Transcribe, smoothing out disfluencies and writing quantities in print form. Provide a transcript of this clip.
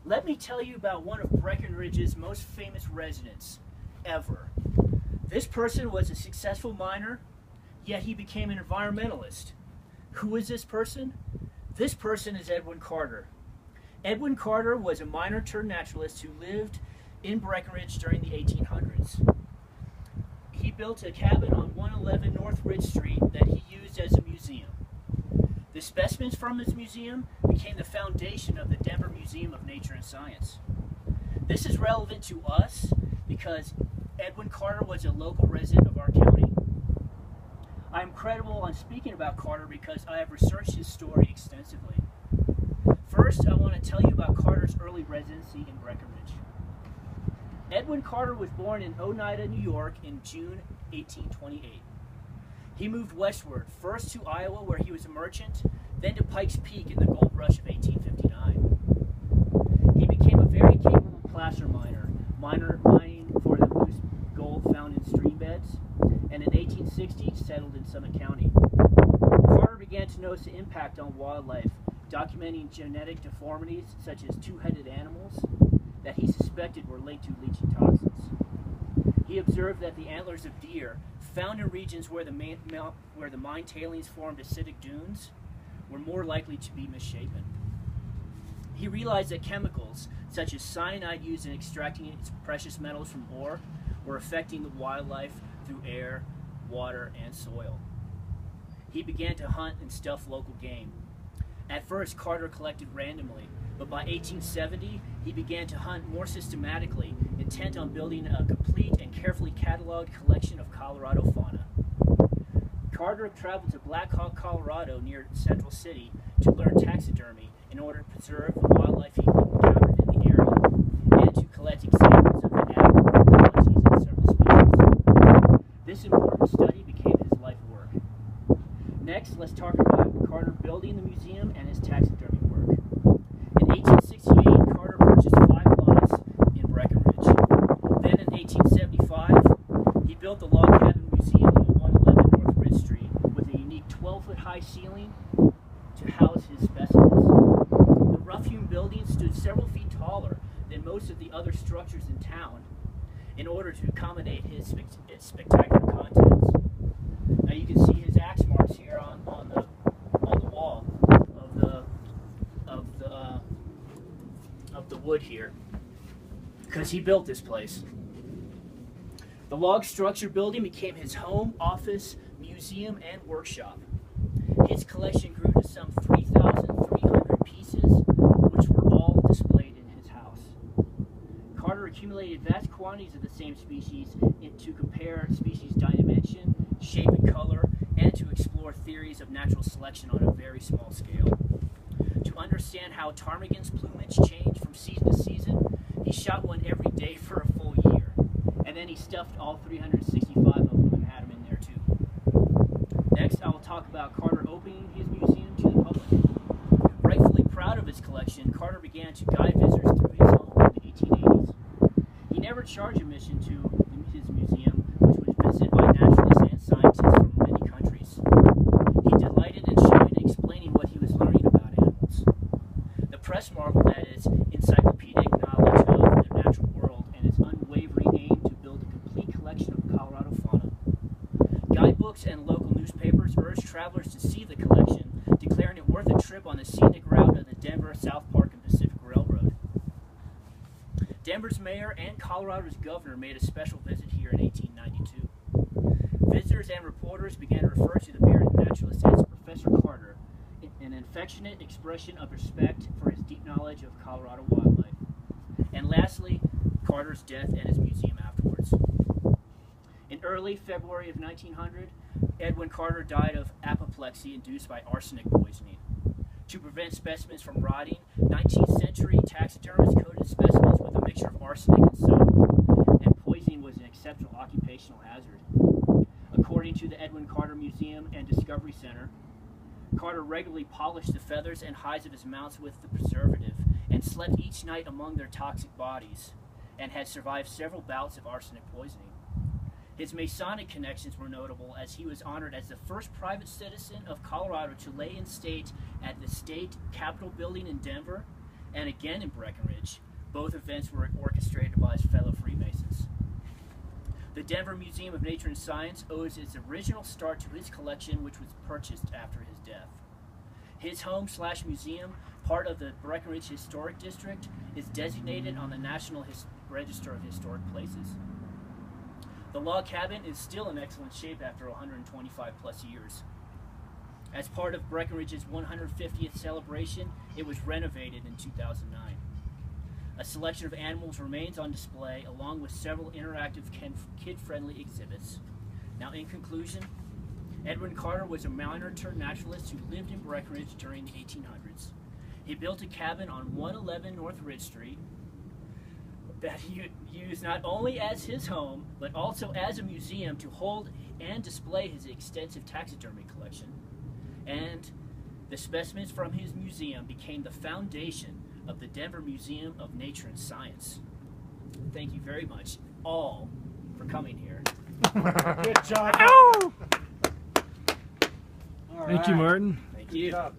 Let me tell you about one of Breckenridge's most famous residents ever. This person was a successful miner, yet he became an environmentalist. Who is this person? This person is Edwin Carter. Edwin Carter was a miner turned naturalist who lived in Breckenridge during the 1800s. He built a cabin on 111 North Ridge Street that he used as a museum. The specimens from his museum became the foundation of the Denver Museum of Nature and Science. This is relevant to us because Edwin Carter was a local resident of our county. I am credible on speaking about Carter because I have researched his story extensively. First, I want to tell you about Carter's early residency in Breckenridge. Edwin Carter was born in Oneida, New York in June 1828. He moved westward, first to Iowa where he was a merchant, then to Pikes Peak in the gold rush of 1859. He became a very capable placer miner, mining for the loose gold found in stream beds, and in 1860 settled in Summit County. Carter began to notice the impact on wildlife, documenting genetic deformities such as two-headed animals that he suspected were linked to leaching toxins. He observed that the antlers of deer found in regions where the mine tailings formed acidic dunes were more likely to be misshapen. He realized that chemicals such as cyanide used in extracting its precious metals from ore were affecting the wildlife through air, water, and soil. He began to hunt and stuff local game. At first, Carter collected randomly, but by 1870, he began to hunt more systematically, intent on building a complete and carefully cataloged collection of Colorado fauna. Carter traveled to Black Hawk, Colorado, near Central City, to learn taxidermy in order to preserve the wildlife he encountered in the area, and to collect examples of the abnormalities in several species. This important study became his life work. Next, let's talk about Carter building the museum and his taxidermy work. In 1868, Carter purchased 5 lots in Breckenridge. Then in 1875, he built the log cabin museum on 111 North Ridge Street with a unique 12-foot-high ceiling to house his specimens. The rough-hewn building stood several feet taller than most of the other structures in town in order to accommodate its spectacular contents. Now you can see his axe marks here on the wall of the wood here, because he built this place. The log structure building became his home, office, museum, and workshop. His collection grew to some 3,300 pieces, which were all displayed in his house. Carter accumulated vast quantities of the same species to compare species dimension, shape, and color, and to explore theories of natural selection on a very small scale. To understand how ptarmigans' plumage changed from season to season, he shot one every day for a full year, and then he stuffed all 365 of them and had them in there too. Next, I will talk about Carter opening his museum to the public. Rightfully proud of his collection, Carter began to guide visitors through his home in the 1880s. He never charged admission to his museum, which was visited by naturalists and scientists from many countries. He delighted in showing and explaining what he was learning about animals. The press marveled at his encyclopedic knowledge of the natural world and his unwavering aim to build a complete collection of Colorado fauna. Guidebooks and local newspapers urged travelers to see the collection, declaring it worth a trip on the scenic route of the Denver, South Park, and Pacific Railroad. Denver's mayor and Colorado's governor made a special visit here in 1892. Visitors and reporters began to refer to the bearded naturalist as Professor Carter, an affectionate expression of respect for his deep knowledge of Colorado wildlife. And lastly, Carter's death and his museum afterwards. In early February of 1900, Edwin Carter died of apoplexy induced by arsenic poisoning. To prevent specimens from rotting, 19th century taxidermists coated specimens with a mixture of arsenic and soap, and poisoning was an exceptional occupational hazard. According to the Edwin Carter Museum and Discovery Center, Carter regularly polished the feathers and hides of his mounts with the preservative and slept each night among their toxic bodies, and had survived several bouts of arsenic poisoning. His Masonic connections were notable as he was honored as the first private citizen of Colorado to lay in state at the state capitol building in Denver and again in Breckenridge. Both events were orchestrated by his fellow Freemasons. The Denver Museum of Nature and Science owes its original start to his collection, which was purchased after his death. His home/museum, part of the Breckenridge Historic District, is designated on the National Register of Historic Places. The log cabin is still in excellent shape after 125 plus years. As part of Breckenridge's 150th celebration, it was renovated in 2009. A selection of animals remains on display, along with several interactive kid-friendly exhibits. Now, in conclusion, Edwin Carter was a miner turned naturalist who lived in Breckenridge during the 1800s. He built a cabin on 111 North Ridge Street that he used not only as his home, but also as a museum to hold and display his extensive taxidermy collection. And the specimens from his museum became the foundation of the Denver Museum of Nature and Science. Thank you very much, all, for coming here. Good job. Thank you, Martin. Thank you. Good job.